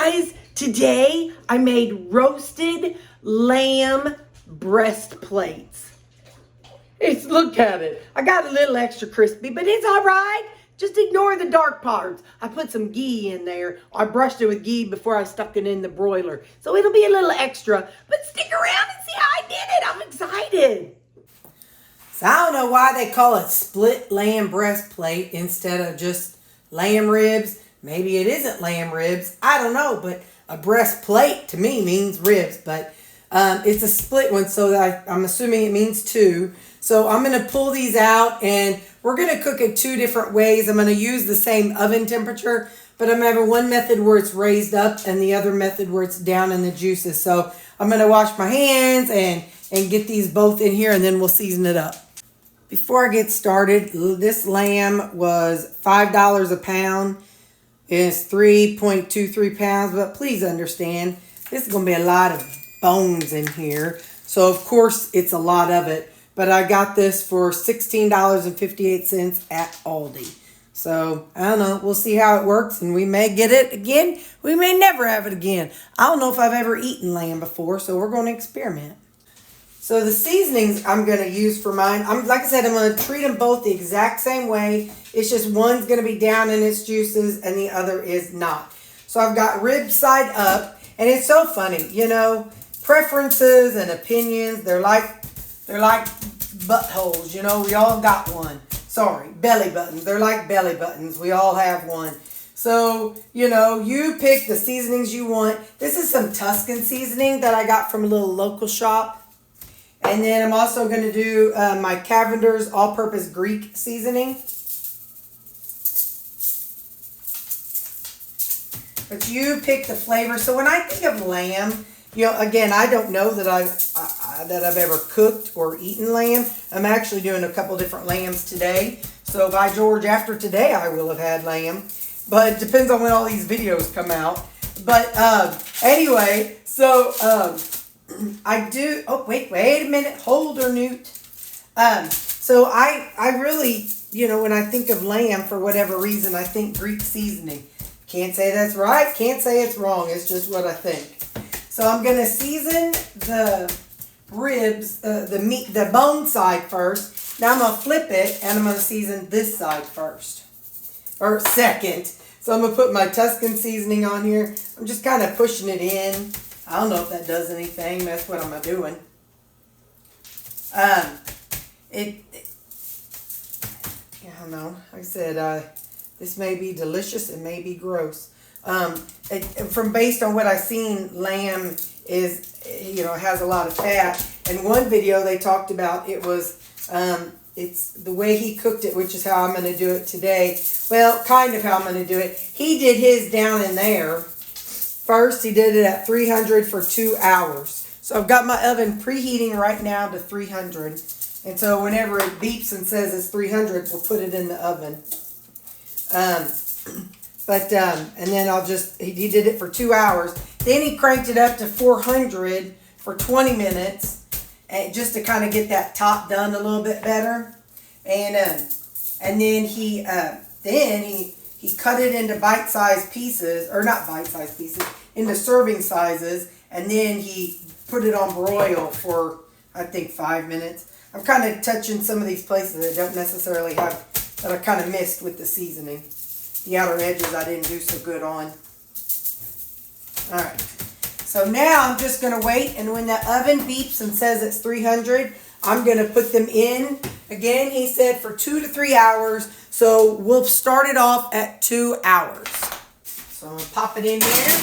guys, today I made roasted lamb breast plates. Look at it. I got a little extra crispy, but it's all right. Just ignore the dark parts. I put some ghee in there. I brushed it with ghee before I stuck it in the broiler. So it'll be a little extra, but stick around and see how I did it. I'm excited. So I don't know why they call it split lamb breastplate instead of just lamb ribs. Maybe it isn't lamb ribs. I don't know, but a breastplate to me means ribs, but it's a split one, so I'm assuming it means two. So I'm going to pull these out, and we're going to cook it two different ways. I'm going to use the same oven temperature, but I'm going to have one method where it's raised up and the other method where it's down in the juices. So I'm going to wash my hands and get these both in here, and then we'll season it up. Before I get started, this lamb was $5 a pound. It's 3.23 pounds, but please understand, this is going to be a lot of bones in here. So, of course, it's a lot of it. But I got this for $16.58 at Aldi. So, I don't know. We'll see how it works, and we may get it again. We may never have it again. I don't know if I've ever eaten lamb before, so we're going to experiment. So the seasonings I'm going to use for mine, like I said, I'm going to treat them both the exact same way. It's just one's going to be down in its juices and the other is not. So I've got rib side up, and it's so funny, you know, preferences and opinions, they're like buttholes, you know, we all got one. Sorry, belly buttons. They're like belly buttons. We all have one. So, you know, you pick the seasonings you want. This is some Tuscan seasoning that I got from a little local shop. And then I'm also going to do my Cavender's all-purpose Greek seasoning. But you pick the flavor. So when I think of lamb, you know, again, I don't know that I've ever cooked or eaten lamb. I'm actually doing a couple different lambs today. So by George, after today, I will have had lamb. But it depends on when all these videos come out. But anyway, so I do. Oh, wait a minute. Hold her, Newt. So I really, you know, when I think of lamb, for whatever reason, I think Greek seasoning. Can't say that's right. Can't say it's wrong. It's just what I think. So I'm going to season the ribs, the meat, the bone side first. Now I'm going to flip it, and I'm going to season this side first. Or second. So I'm going to put my Tuscan seasoning on here. I'm just kind of pushing it in. I don't know if that does anything. That's what I'm doing. I don't know. Like I said, this may be delicious. It may be gross. From based on what I've seen, lamb is, you know, has a lot of fat. In one video they talked about it was, it's the way he cooked it, which is how I'm going to do it today. Well, kind of how I'm going to do it. He did his down in there. First, he did it at 300 for 2 hours. So I've got my oven preheating right now to 300. And so whenever it beeps and says it's 300, we'll put it in the oven. And then he did it for 2 hours. Then he cranked it up to 400 for 20 minutes, just to kind of get that top done a little bit better. And then he cut it into bite-sized pieces, or not bite-sized pieces, into serving sizes, and then he put it on broil for, I think, 5 minutes. I'm kind of touching some of these places that don't necessarily have, that I kind of missed with the seasoning. The outer edges I didn't do so good on. Alright, so now I'm just going to wait, and when the oven beeps and says it's 300, I'm going to put them in. Again, he said for 2 to 3 hours, so we'll start it off at 2 hours. So I'm going to pop it in here.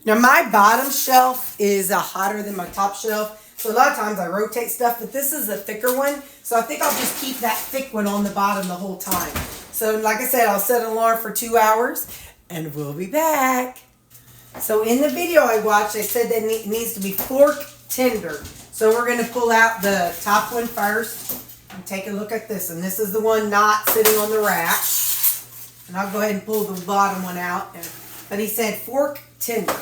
Now my bottom shelf is hotter than my top shelf, so a lot of times I rotate stuff, but this is a thicker one, so I think I'll just keep that thick one on the bottom the whole time. So like I said, I'll set an alarm for 2 hours, and we'll be back. So in the video I watched, they said that it needs to be fork tender. So we're going to pull out the top one first and take a look at this. And this is the one not sitting on the rack. And I'll go ahead and pull the bottom one out. But he said fork tender.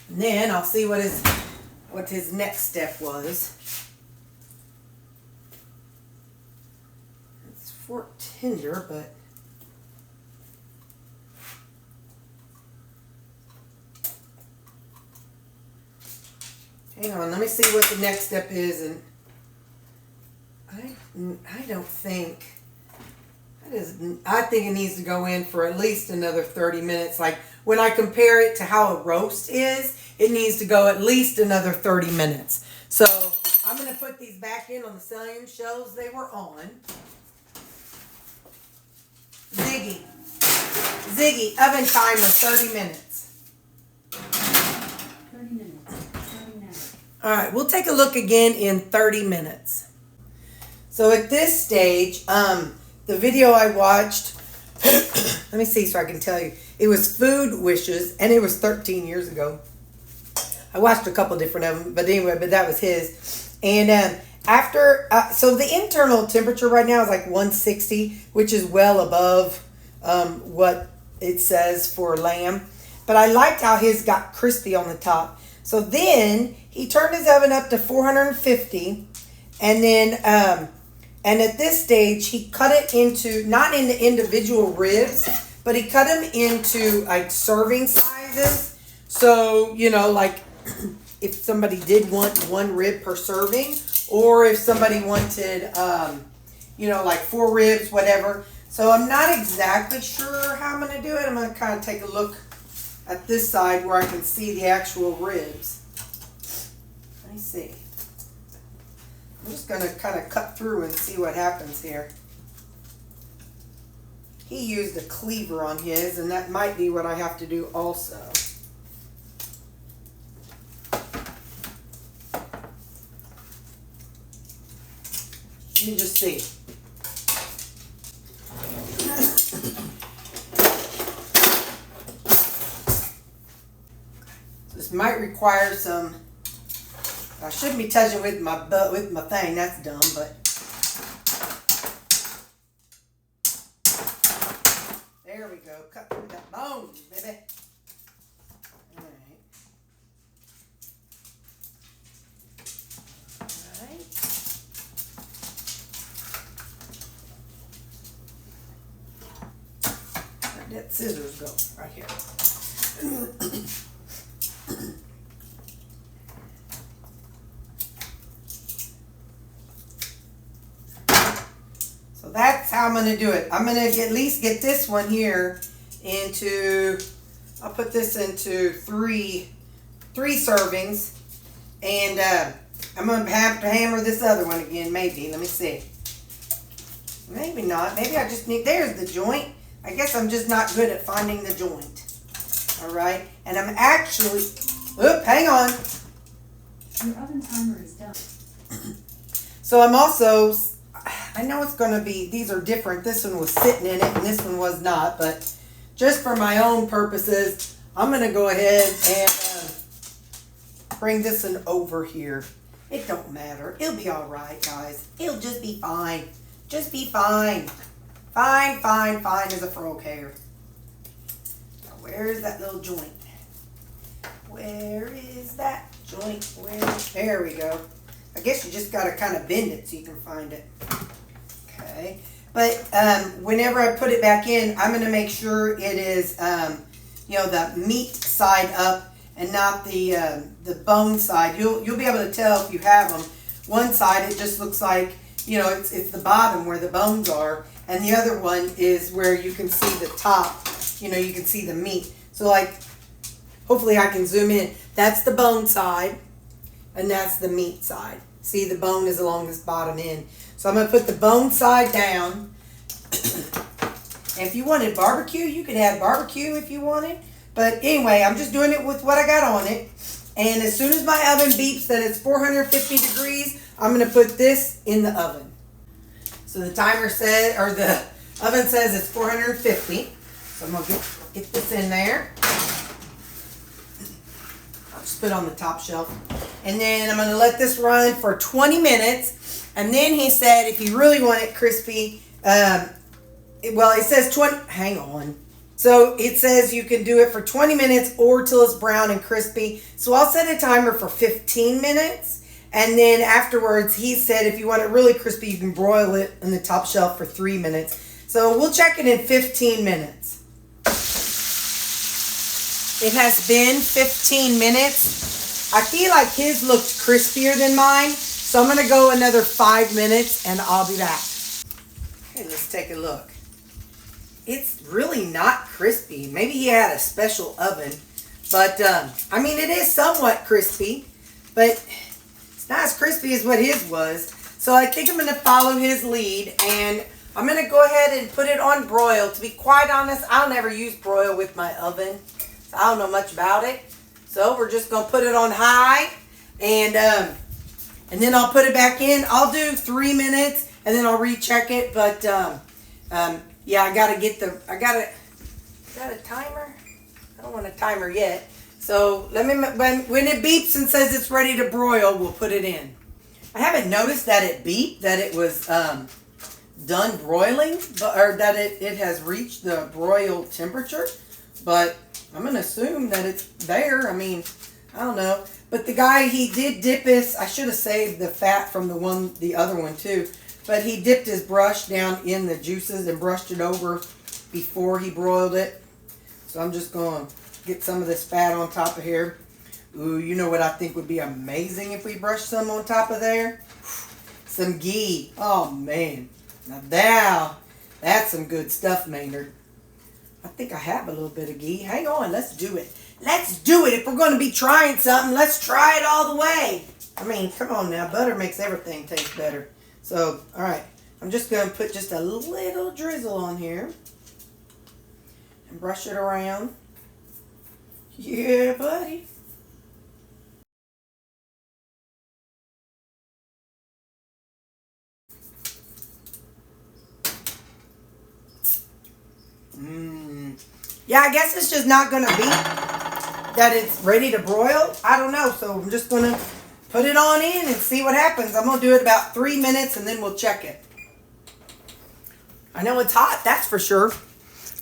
And then I'll see what his next step was. It's fork tender, but Hang on, let me see what the next step is. And I don't think, I think it needs to go in for at least another 30 minutes. Like when I compare it to how a roast is, it needs to go at least another 30 minutes. So I'm going to put these back in on the same shelves they were on. Ziggy, oven timer, 30 minutes. 30 minutes. 30 minutes. All right, we'll take a look again in 30 minutes. So at this stage, the video I watched, let me see so I can tell you. It was Food Wishes, and it was 13 years ago. I watched a couple different of them, but anyway, that was his. And so the internal temperature right now is like 160, which is well above what it says for lamb. But I liked how his got crispy on the top. So then he turned his oven up to 450, and then and at this stage he cut it into, not into individual ribs, but he cut them into like serving sizes. So, you know, like if somebody did want one rib per serving, or if somebody wanted, you know, like 4 ribs, whatever. So I'm not exactly sure how I'm going to do it. I'm going to kind of take a look at this side where I can see the actual ribs. Let me see. I'm just going to kind of cut through and see what happens here. He used a cleaver on his, and that might be what I have to do also. Let me just see. This might require some. I shouldn't be touching with my thing. That's dumb, but there we go. Cut through that bone, baby. All right. All right. Where'd that scissors go? Right here. So that's how I'm going to do it. I'm going to at least get this one here into, I'll put this into three servings. And I'm going to have to hammer this other one again, maybe. Let me see. Maybe not. Maybe I just need, there's the joint. I guess I'm just not good at finding the joint. All right. And I'm actually, hang on. Your oven timer is done. So I'm also, I know it's going to be, these are different. This one was sitting in it and this one was not. But just for my own purposes, I'm going to go ahead and bring this one over here. It don't matter. It'll be all right, guys. It'll just be fine. Just be fine. Fine as a frog hair. Now, where's that little joint? Where is that joint? There we go. I guess you just got to kind of bend it so you can find it. Okay. But whenever I put it back in, I'm going to make sure it is, you know, the meat side up and not the bone side. You'll be able to tell if you have them. One side, it just looks like, you know, it's the bottom where the bones are. And the other one is where you can see the top. You know, you can see the meat. So, like, hopefully I can zoom in. That's the bone side. And that's the meat side. See, the bone is along this bottom end. So I'm going to put the bone side down. And if you wanted barbecue, you could add barbecue if you wanted. But anyway, I'm just doing it with what I got on it. And as soon as my oven beeps that it's 450 degrees, I'm going to put this in the oven. So the timer says, or the oven says it's 450. So I'm going to get this in there. I'll just put it on the top shelf. And then I'm going to let this run for 20 minutes. And then he said if you really want it crispy, well, it says 20, hang on. So it says you can do it for 20 minutes or till it's brown and crispy. So I'll set a timer for 15 minutes. And then afterwards, he said if you want it really crispy, you can broil it on the top shelf for 3 minutes. So we'll check it in 15 minutes. It has been 15 minutes. I feel like his looks crispier than mine. So I'm going to go another 5 minutes and I'll be back. Okay, let's take a look. It's really not crispy. Maybe he had a special oven. But, I mean, it is somewhat crispy. But it's not as crispy as what his was. So I think I'm going to follow his lead. And I'm going to go ahead and put it on broil. To be quite honest, I'll never use broil with my oven. So I don't know much about it. So we're just going to put it on high. And then I'll put it back in. I'll do 3 minutes. And then I'll recheck it. But, yeah, I got a timer? I don't want a timer yet. So let me, when it beeps and says it's ready to broil, we'll put it in. I haven't noticed that it beeped, that it was done broiling, or that it has reached the broil temperature. But I'm going to assume that it's there. I mean, I don't know. But the guy, he did dip his, I should have saved the fat from the other one too. But he dipped his brush down in the juices and brushed it over before he broiled it. So I'm just going to get some of this fat on top of here. Ooh, you know what I think would be amazing if we brushed some on top of there? Some ghee. Oh, man. Now, that's some good stuff, Maynard. I think I have a little bit of ghee. Hang on, let's do it. Let's do it. If we're going to be trying something, let's try it all the way. I mean, come on now. Butter makes everything taste better. So, all right. I'm just going to put just a little drizzle on here. And brush it around. Yeah, buddy. Yeah, I guess it's just not going to be that it's ready to broil. I don't know. So I'm just going to put it on in and see what happens. I'm going to do it about 3 minutes and then we'll check it. I know it's hot, that's for sure.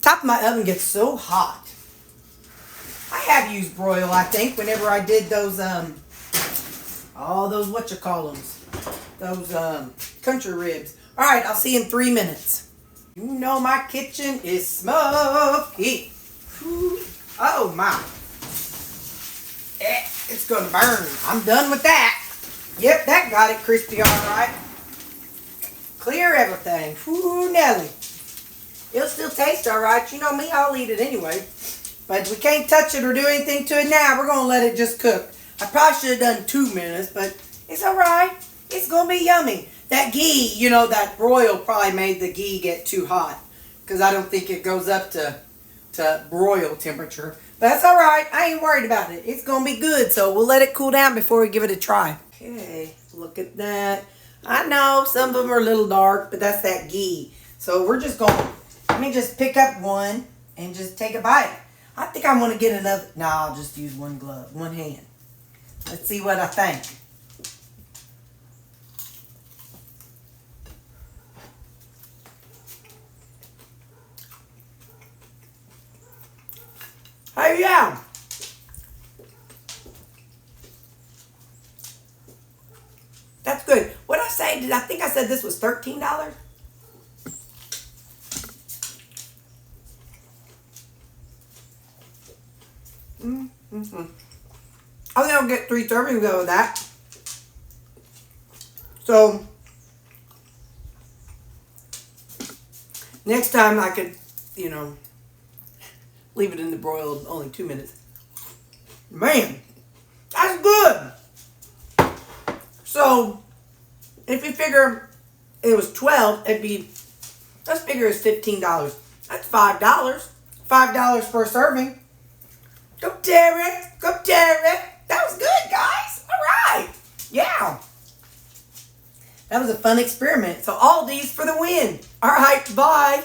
Top of my oven gets so hot. I have used broil, I think, whenever I did those, all those those country ribs. All right, I'll see you in 3 minutes. You know my kitchen is smoky. Oh my. It's gonna burn. I'm done with that. Yep, that got it crispy all right. Clear everything. Whoo, Nelly. It'll still taste all right. You know me, I'll eat it anyway. But we can't touch it or do anything to it now. We're gonna let it just cook. I probably should have done 2 minutes, but it's all right. It's gonna be yummy. That ghee, you know, that broil probably made the ghee get too hot. Because I don't think it goes up to broil temperature. But that's all right. I ain't worried about it. It's going to be good. So we'll let it cool down before we give it a try. Okay, look at that. I know some of them are a little dark, but that's that ghee. So we're just going, let me just pick up one and just take a bite. I think I want to get another. No, I'll just use one hand. Let's see what I think. Hey, yeah. That's good. What did I say? I think I said this was $13? I think I'll get 3 servings of that. So, next time I could, you know, leave it in the broil only 2 minutes. Man, that's good. So, if you figure it was 12, it'd be, let's figure it's $15. That's $5. $5 for a serving. Go Terri. Go Terri. That was good, guys. All right. Yeah. That was a fun experiment. So all these for the win. All right, bye.